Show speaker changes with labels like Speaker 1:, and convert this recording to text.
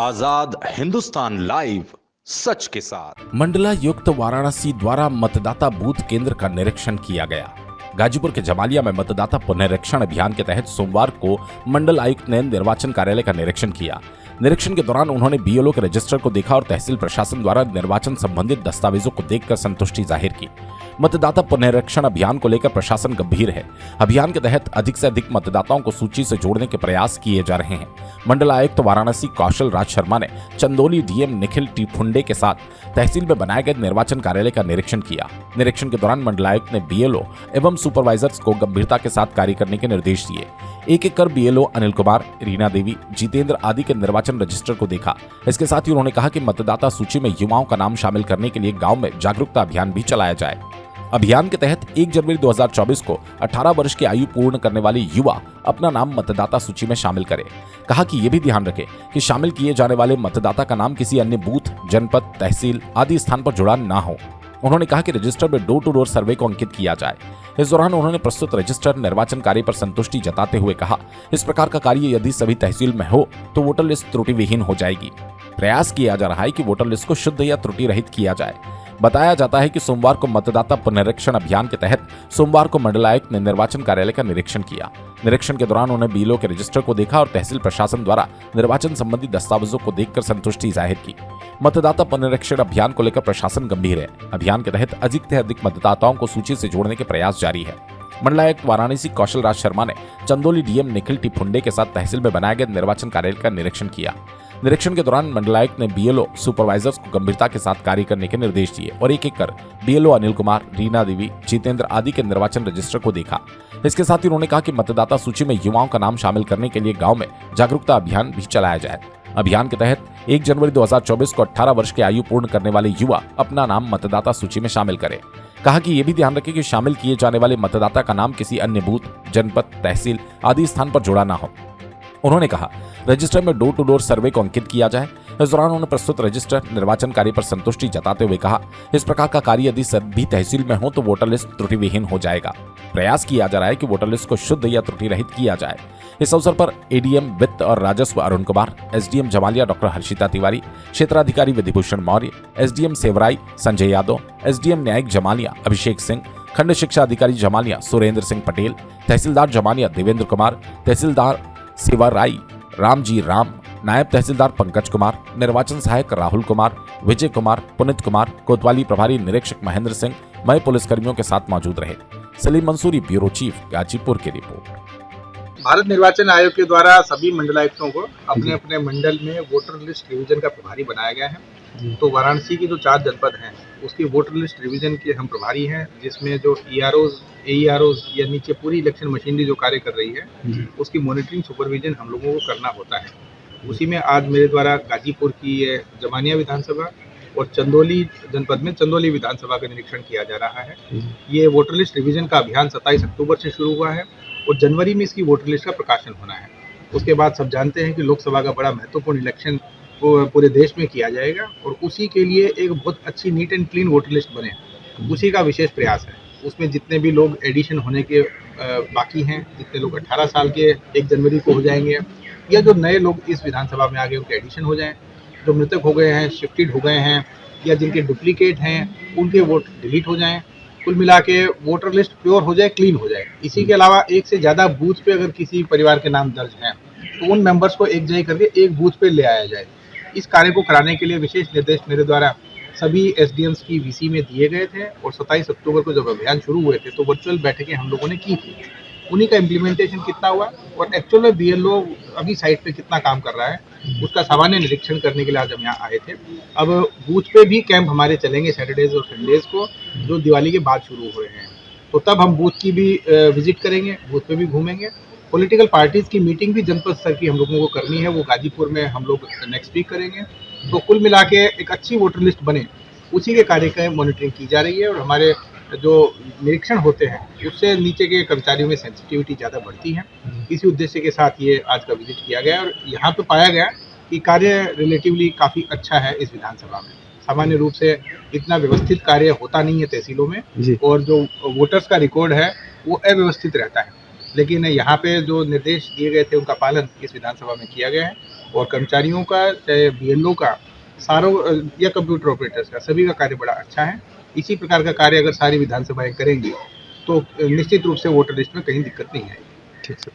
Speaker 1: आजाद Hindustan live, सच के साथ।
Speaker 2: मंडलायुक्त वाराणसी द्वारा मतदाता बूथ केंद्र का निरीक्षण किया गया। गाजीपुर के जमालिया में मतदाता पुनरीक्षण अभियान के तहत सोमवार को मंडल आयुक्त ने निर्वाचन कार्यालय का निरीक्षण किया। निरीक्षण के दौरान उन्होंने बीएलओ के रजिस्टर को देखा और तहसील प्रशासन द्वारा निर्वाचन संबंधित दस्तावेजों को देखकर संतुष्टि जाहिर की। मतदाता पुनरीक्षण अभियान को लेकर प्रशासन गंभीर है। अभियान के तहत अधिक से अधिक मतदाताओं को सूची से जोड़ने के प्रयास किए जा रहे हैं। मंडल आयुक्त वाराणसी कौशल राज शर्मा ने चंदौली डीएम निखिल टी फुंडे के साथ तहसील में बनाए गए निर्वाचन कार्यालय का निरीक्षण किया। निरीक्षण के दौरान मंडलायुक्त ने बीएलओ एवं सुपरवाइजर्स को गंभीरता के साथ कार्य करने के निर्देश दिए। एक एक कर बीएलओ अनिल कुमार, रीना देवी, जितेंद्र आदि के निर्वाचन रजिस्टर को देखा। इसके साथ ही उन्होंने कहा कि मतदाता सूची में युवाओं का नाम शामिल करने के लिए गांव में जागरूकता अभियान भी चलाया जाए। अभियान के तहत 1 जनवरी 2024 को 18 वर्ष की आयु पूर्ण करने वाले युवा अपना नाम मतदाता सूची में शामिल करें। कहा कि ये भी ध्यान रखें कि शामिल किए जाने वाले मतदाता का नाम किसी अन्य बूथ, जनपद, तहसील आदि स्थान पर जुड़ा ना हो। उन्होंने कहा कि रजिस्टर में डोर टू डोर सर्वे को अंकित किया जाए। इस दौरान उन्होंने प्रस्तुत रजिस्टर निर्वाचन कार्य पर संतुष्टि जताते हुए कहा, इस प्रकार का कार्य यदि सभी तहसील में हो तो वोटर लिस्ट त्रुटि विहीन हो जाएगी। प्रयास किया जा रहा है कि वोटर लिस्ट को शुद्ध या त्रुटि रहित किया जाए। बताया जाता है कि सोमवार को मतदाता पुनरीक्षण अभियान के तहत सोमवार को मंडलायुक्त ने निर्वाचन कार्यालय का निरीक्षण किया। निरीक्षण के दौरान उन्होंने बीएलओ के रजिस्टर को देखा और तहसील प्रशासन द्वारा निर्वाचन संबंधी दस्तावेजों को देखकर संतुष्टि जाहिर की। मतदाता पुनरीक्षण अभियान को लेकर प्रशासन गंभीर है। अभियान के तहत अधिक से अधिक मतदाताओं को सूची से जोड़ने के प्रयास जारी है। मंडलायुक्त वाराणसी कौशल राज शर्मा ने चंदौली डीएम निखिल टी फुंडे के साथ तहसील में बनाए गए निर्वाचन कार्यालय का निरीक्षण किया। निरीक्षण के दौरान मंडलायुक्त ने बीएलओ सुपरवाइजर्स को गंभीरता के साथ कार्य करने के निर्देश दिए और एक एक कर बीएलओ अनिल कुमार, रीना देवी, जितेंद्र आदि के निर्वाचन रजिस्टर को देखा। इसके साथ ही उन्होंने कहा कि मतदाता सूची में युवाओं का नाम शामिल करने के लिए गांव में जागरूकता अभियान भी चलाया जाए। अभियान के तहत 1 जनवरी 2024 को 18 वर्ष की आयु पूर्ण करने वाले युवा अपना नाम मतदाता सूची में शामिल करें। कहा कि यह भी ध्यान रखें कि शामिल किए जाने वाले मतदाता का नाम किसी अन्य बूथ, जनपद, तहसील आदि स्थान पर जुड़ा ना हो। उन्होंने कहा रजिस्टर में डोर टू डोर सर्वे को अंकित किया जाए। इस दौरान उन्होंने प्रस्तुत रजिस्टर निर्वाचन कार्य पर संतुष्टि जताते हुए कहा, इस प्रकार का कार्य यदि सभी तहसील में हो तो वोटर लिस्ट त्रुटि विहीन हो जाएगा। प्रयास किया जा रहा है कि वोटर लिस्ट को शुद्ध या त्रुटि रहित किया जाए। इस अवसर पर एडीएम वित्त और राजस्व अरुण कुमार, एसडीएम जमालिया डॉक्टर हर्षिता तिवारी, क्षेत्राधिकारी विधिभूषण मौर्य, एसडीएम सेवराई संजय यादव, एसडीएम न्यायिक जमालिया अभिषेक सिंह, खंड शिक्षा अधिकारी जमालिया सुरेंद्र सिंह पटेल, तहसीलदार जमालिया देवेंद्र कुमार, तहसीलदार सेवाराई रामजी राम, नायब तहसीलदार पंकज कुमार, निर्वाचन सहायक राहुल कुमार, विजय कुमार, पुनित कुमार, कोतवाली प्रभारी निरीक्षक महेंद्र सिंह, मय पुलिसकर्मियों के साथ मौजूद रहे। सलीम मंसूरी, ब्यूरो चीफ, गाजीपुर की रिपोर्ट।
Speaker 3: भारत निर्वाचन आयोग के द्वारा सभी मंडलायुक्तों को अपने अपने मंडल में वोटर लिस्ट रिवीजन का प्रभारी बनाया गया है। तो वाराणसी की जो 4 जनपद हैं उसकी वोटर लिस्ट रिवीजन के हम प्रभारी हैं, जिसमें जो ईआरओज, एईआरओज या नीचे पूरी इलेक्शन मशीनरी जो कार्य कर रही है उसकी मॉनिटरिंग सुपरविजन हम लोगों को करना होता है। उसी में आज मेरे द्वारा गाजीपुर की जमानिया विधानसभा और चंदौली जनपद में चंदौली विधानसभा का निरीक्षण किया जा रहा है। ये वोटर लिस्ट रिवीजन का अभियान 27 अक्टूबर से शुरू हुआ है और जनवरी में इसकी वोटर लिस्ट का प्रकाशन होना है। उसके बाद सब जानते हैं कि लोकसभा का बड़ा महत्वपूर्ण इलेक्शन पूरे देश में किया जाएगा और उसी के लिए एक बहुत अच्छी neat and clean voter list बने, उसी का विशेष प्रयास है। उसमें जितने भी लोग एडिशन होने के बाकी हैं, जितने लोग 18 साल के 1 जनवरी को हो जाएंगे या जो नए लोग इस विधानसभा में आ गए उनके एडिशन हो जाएं, जो मृतक हो गए हैं, शिफ्टेड हो गए हैं या जिनके डुप्लीकेट हैं उनके वोट डिलीट हो जाएं। कुल मिला के वोटर लिस्ट प्योर हो जाए, क्लीन हो जाए। इसी के अलावा 1 से ज़्यादा बूथ पे अगर किसी परिवार के नाम दर्ज हैं तो उन मेंबर्स को एक जगह करके एक बूथ पे ले आया जाए। इस कार्य को कराने के लिए विशेष निर्देश मेरे द्वारा सभी एसडीएम्स की वीसी में दिए गए थे और 27 अक्टूबर को जब अभियान शुरू हुए थे तो वर्चुअल बैठकें हम लोगों ने की थी। उन्हीं का इम्प्लीमेंटेशन कितना हुआ और एक्चुअल में बीएलओ अभी साइट पे कितना काम कर रहा है उसका सामान्य निरीक्षण करने के लिए आज हम यहाँ आए थे। अब बूथ पे भी कैंप हमारे चलेंगे सैटरडेज और संडेज को, जो दिवाली के बाद शुरू हो रहे हैं। तो तब हम बूथ की भी विजिट करेंगे, बूथ पे भी घूमेंगे। पॉलिटिकल पार्टीज़ की मीटिंग भी जनपद स्तर की हम लोगों को करनी है, वो गाजीपुर में हम लोग नेक्स्ट वीक करेंगे। तो कुल मिला के एक अच्छी वोटर लिस्ट बने, उसी के कार्य की मॉनिटरिंग की जा रही है और हमारे जो निरीक्षण होते हैं उससे नीचे के कर्मचारियों में सेंसिटिविटी ज़्यादा बढ़ती है। इसी उद्देश्य के साथ ये आज का विजिट किया गया और यहाँ पे पाया गया कि कार्य रिलेटिवली काफ़ी अच्छा है इस विधानसभा में। सामान्य रूप से इतना व्यवस्थित कार्य होता नहीं है तहसीलों में और जो वोटर्स का रिकॉर्ड है वो अव्यवस्थित रहता है। लेकिन यहाँ पे जो निर्देश दिए गए थे उनका पालन इस विधानसभा में किया गया है और कर्मचारियों का, चाहे BLO का, सारों या कंप्यूटर ऑपरेटर्स का, सभी का कार्य बड़ा अच्छा है। इसी प्रकार का कार्य अगर सारी विधानसभाएं करेंगी तो निश्चित रूप से वोटर लिस्ट में कहीं दिक्कत नहीं आएगी।
Speaker 4: ठीक है।